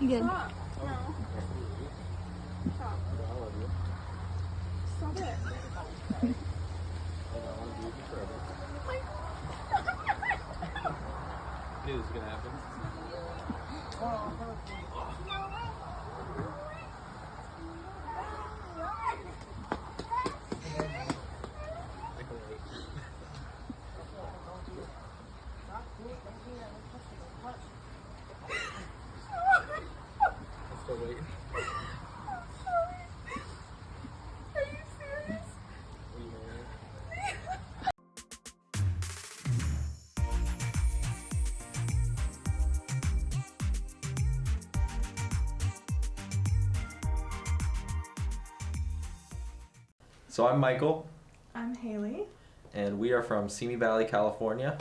You good? Stop. No. Stop. Stop it. Knew this was gonna happen. I'm still waiting. Are you serious? So I'm Michael, I'm Hayley. and we are from Simi Valley, California.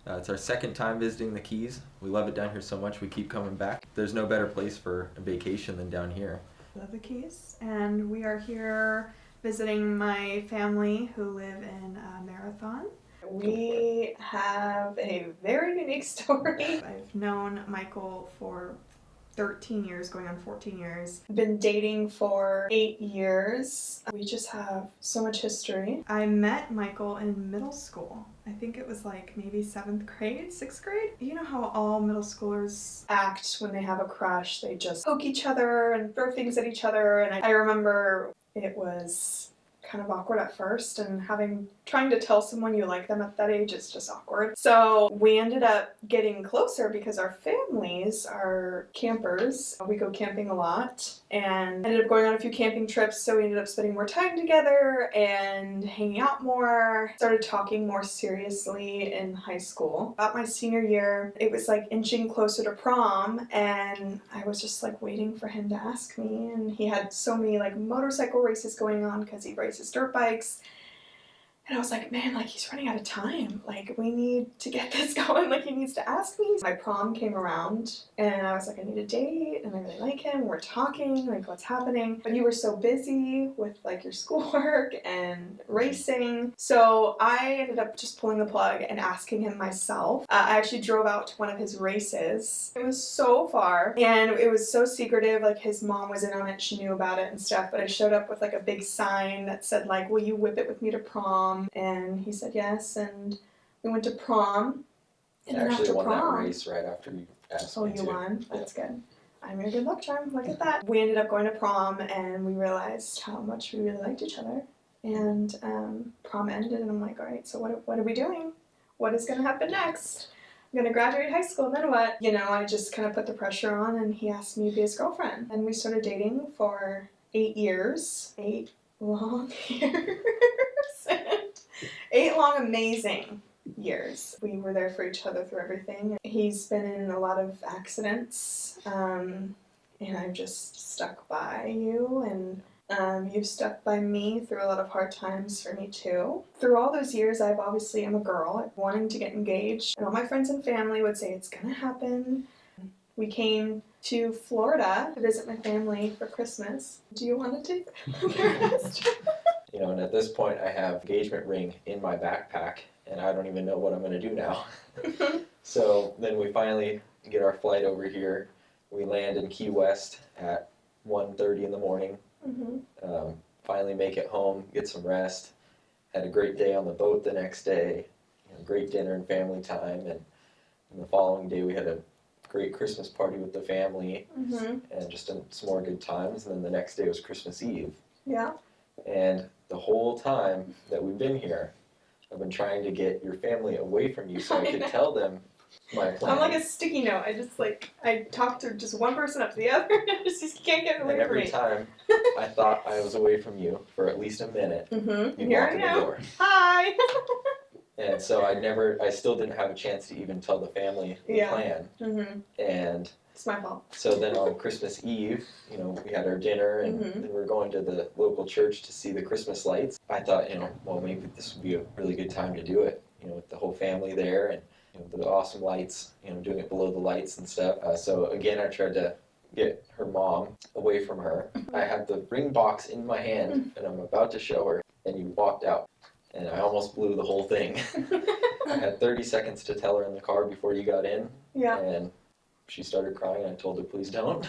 It's our second time visiting the Keys. We love it down here so much we keep coming back. There's no better place for a vacation than down here. Love the Keys. And we are here visiting my family who live in Marathon. We have a very unique story. I've known Michael for 13 years, going on 14 years. Been dating for 8 years. We just have so much history. I met Michael in middle school. I think it was like maybe 7th grade, 6th grade. You know how all middle schoolers act when they have a crush. They just poke each other and throw things at each other. And I remember it was kind of awkward at first, and trying to tell someone you like them at that age is just awkward. So we ended up getting closer because our families are campers. We go camping a lot and ended up going on a few camping trips, so we ended up spending more time together and hanging out more. Started talking more seriously in high school. About my senior year, it was like inching closer to prom, and I was just like waiting for him to ask me, and he had so many like motorcycle races going on because he races dirt bikes. And I was like, man, like he's running out of time. Like we need to get this going. Like he needs to ask me. My prom came around and I was like, I need a date and I really like him. We're talking, like what's happening? But you were so busy with like your schoolwork and racing. So I ended up just pulling the plug and asking him myself. I actually drove out to one of his races. It was so far and it was so secretive. Like his mom was in on it. She knew about it and stuff. But I showed up with like a big sign that said like, will you whip it with me to prom? And he said yes, and we went to prom. And I actually won that race right after you asked me to. Oh, you won? That's good. I'm your good luck charm. Look at that. We ended up going to prom, and we realized how much we really liked each other. And prom ended, and I'm like, all right, so what are we doing? What is going to happen next? I'm going to graduate high school, and then what? You know, I just kind of put the pressure on, and he asked me to be his girlfriend. And we started dating for 8 years. 8 long years. 8 long, amazing years. We were there for each other through everything. He's been in a lot of accidents, and I've just stuck by you, and you've stuck by me through a lot of hard times for me too. Through all those years, I'm a girl, wanting to get engaged, and all my friends and family would say, it's gonna happen. We came to Florida to visit my family for Christmas. Do you want to take the rest? You know, and at this point I have an engagement ring in my backpack and I don't even know what I'm going to do now. So then we finally get our flight over here. We land in Key West at 1:30 in the morning. Mm-hmm. Finally make it home, get some rest. Had a great day on the boat the next day. Great dinner and family time. And the following day we had a great Christmas party with the family. Mm-hmm. And just some more good times. And then the next day was Christmas Eve. Yeah. And the whole time that we've been here, I've been trying to get your family away from you so I could tell them my plan. I'm like a sticky note. I talk to just one person up to the other, and I just can't get away and from me. every time I thought I was away from you for at least a minute, Mm-hmm. you Here walk I in the am. door. Hi. And so I still didn't have a chance to even tell the family the plan. Mm-hmm. And It's my fault. so then on Christmas Eve, we had our dinner, and then we were going to the local church to see the Christmas lights. I thought, well, maybe this would be a really good time to do it, with the whole family there, and the awesome lights, doing it below the lights and stuff. So again, I tried to get her mom away from her. I had the ring box in my hand, and I'm about to show her, and you walked out. And I almost blew the whole thing. I had 30 seconds to tell her in the car before you got in. Yeah. And she started crying, and I told her, please don't.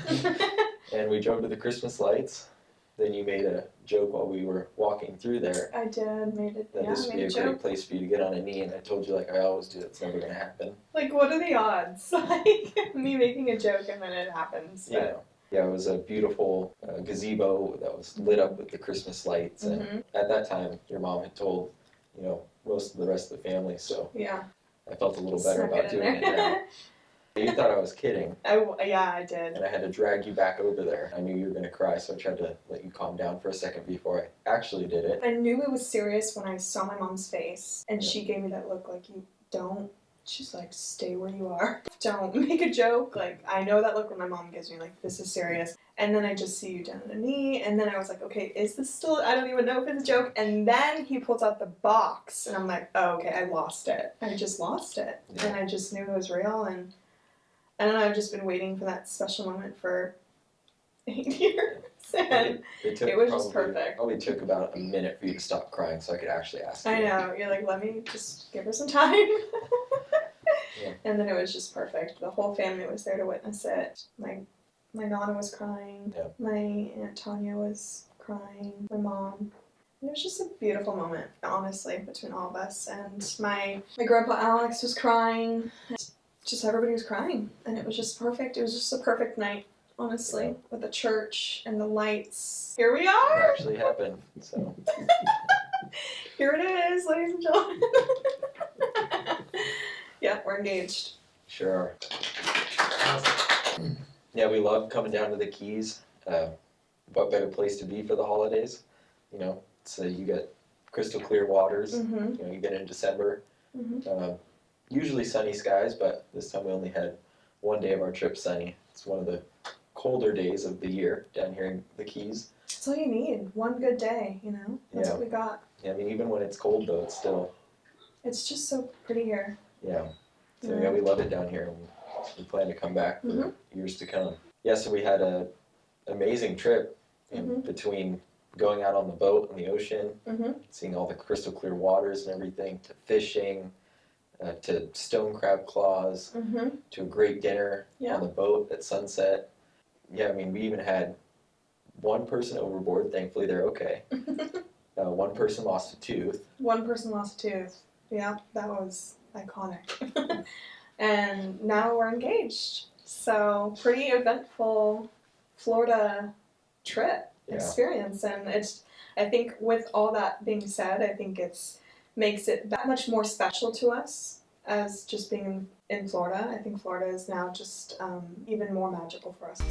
And we drove to the Christmas lights. Then you made a joke while we were walking through there. I did, made it. That Yeah, this would be a great place for you to get on a knee, and I told you, like I always do, it's never going to happen. Like, what are the odds? Like, me making a joke and then it happens. But... Yeah, it was a beautiful gazebo that was lit up with the Christmas lights, and at that time, your mom had told, you know, most of the rest of the family, so yeah, I felt a little better about doing it now. You thought I was kidding. Yeah, I did. And I had to drag you back over there. I knew you were going to cry, so I tried to let you calm down for a second before I actually did it. I knew it was serious when I saw my mom's face, and she gave me that look like, you don't. She's like, stay where you are. Don't make a joke. Like, I know that look when my mom gives me, like, this is serious. And then I just see you down on a knee, and then I was like, okay, is this still, I don't even know if it's a joke. And then he pulls out the box, and I'm like, oh, okay, I lost it. I just lost it. Yeah. And I just knew it was real, and I don't know, I've just been waiting for that special moment for 8 years. And it was just perfect. Probably took about a minute for you to stop crying so I could actually ask you. I know. You're like, let me just give her some time. Yeah. And then it was just perfect. The whole family was there to witness it. My Nana was crying. Yeah. My Aunt Tanya was crying. My mom. And it was just a beautiful moment, honestly, between all of us. And my grandpa Alex was crying. Just everybody was crying. And it was just perfect. It was just a perfect night. Honestly, with the church and the lights. Here we are! It actually happened, so. Here it is, ladies and gentlemen. Yeah, we're engaged. Sure are. Yeah, we love coming down to the Keys. What better place to be for the holidays? You know, so you get crystal clear waters. You know, you get in December. Usually sunny skies, but this time we only had one day of our trip sunny. It's one of the colder days of the year down here in the Keys. That's all you need. One good day, you know? That's what we got. Yeah, I mean, even when it's cold, though, it's still... It's just so pretty here. Yeah. So, yeah, we love it down here. We plan to come back for years to come. Yeah, so we had an amazing trip in between going out on the boat in the ocean, seeing all the crystal clear waters and everything, to fishing, to stone crab claws, to a great dinner on the boat at sunset. Yeah, I mean, we even had one person overboard. Thankfully, they're okay. One person lost a tooth. One person lost a tooth. Yeah, that was iconic. And now we're engaged. So, pretty eventful Florida trip experience. And I think with all that being said, I think makes it that much more special to us as just being in Florida. I think Florida is now just even more magical for us.